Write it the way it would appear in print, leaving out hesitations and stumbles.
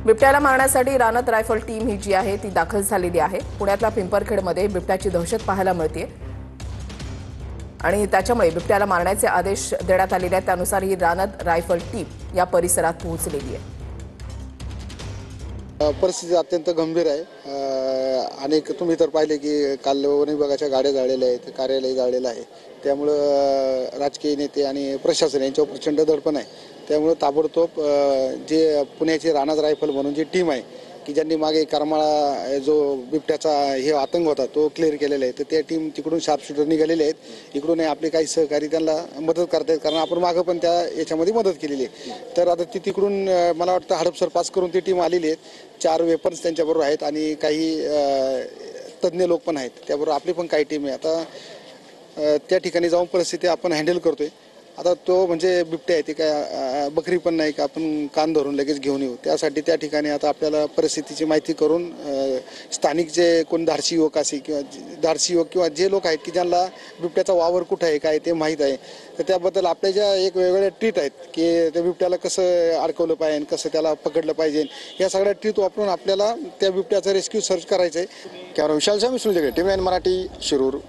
बिबट्याला मारण्यासाठी रानत rifle team ही जी आहे ती दाखल झालेली आहे। पुण्यातल्या पिंपरखेडमध्ये बिबट्याची दहशत पाहायला मिळते आणि त्याच्यामुळे बिबट्याला मारण्याचे आदेश देण्यात आलेले आहेत। त्यानुसार ही रानत रायफल टीम या परिसरात पोहोचलेली आहे। परिस्थिती अत्यंत गंभीर आहे आणि तुम्ही तर पाहिले की काल वन विभागाच्या गाड्या जाळलेल्या आहेत, कार्यालय जाळलेलं आहे। त्यामुळे राजकीय नेते आणि प्रशासन यांच्यावर प्रचंड दडपण आहे। त्यामुळे ताबडतोब जे पुण्याची रानत रायफल म्हणून जी टीम आहे की ज्यांनी मागे करमाळा जो बिबट्याचा हे आतंक होता तो क्लिअर केलेला आहे, तर त्या टीम तिकडून शार्प शूटर निघालेले आहेत। इकडून आपले काही सहकारी त्यांना मदत करतायत, कारण आपण मागं पण त्या याच्यामध्ये मदत केलेली आहे। तर आता ती तिकडून मला वाटतं हडपसर पास करून ती टीम आलेली आहे। 4 वेपन्स त्यांच्याबरोबर आहेत आणि काही तज्ज्ञ लोक पण आहेत, त्याबरोबर आपली पण काही टीम आहे। आता त्या ठिकाणी जाऊन परिस्थिती आपण हँडल करतोय। आता तो म्हणजे बिबट्या आहे, ती काय बकरी पण नाही का आपण कान धरून लगेच घेऊन येऊ। त्यासाठी त्या ठिकाणी आता आपल्याला परिस्थितीची माहिती करून स्थानिक जे कोण धाडसी युवक असे किंवा जे लोक आहेत की ज्यांना बिबट्याचा वावर कुठं आहे काय ते माहीत आहे, तर त्याबद्दल आपल्या ज्या एक वेगवेगळ्या ट्रीट आहेत की त्या बिबट्याला कसं अडकवलं पाहिजे, कसं त्याला पकडलं पाहिजे, या सगळ्या ट्रीट वापरून आपल्याला त्या बिबट्याचा रेस्क्यू सर्च करायचं आहे। कॅमेरा विशाल टीम मराठी शिरूर।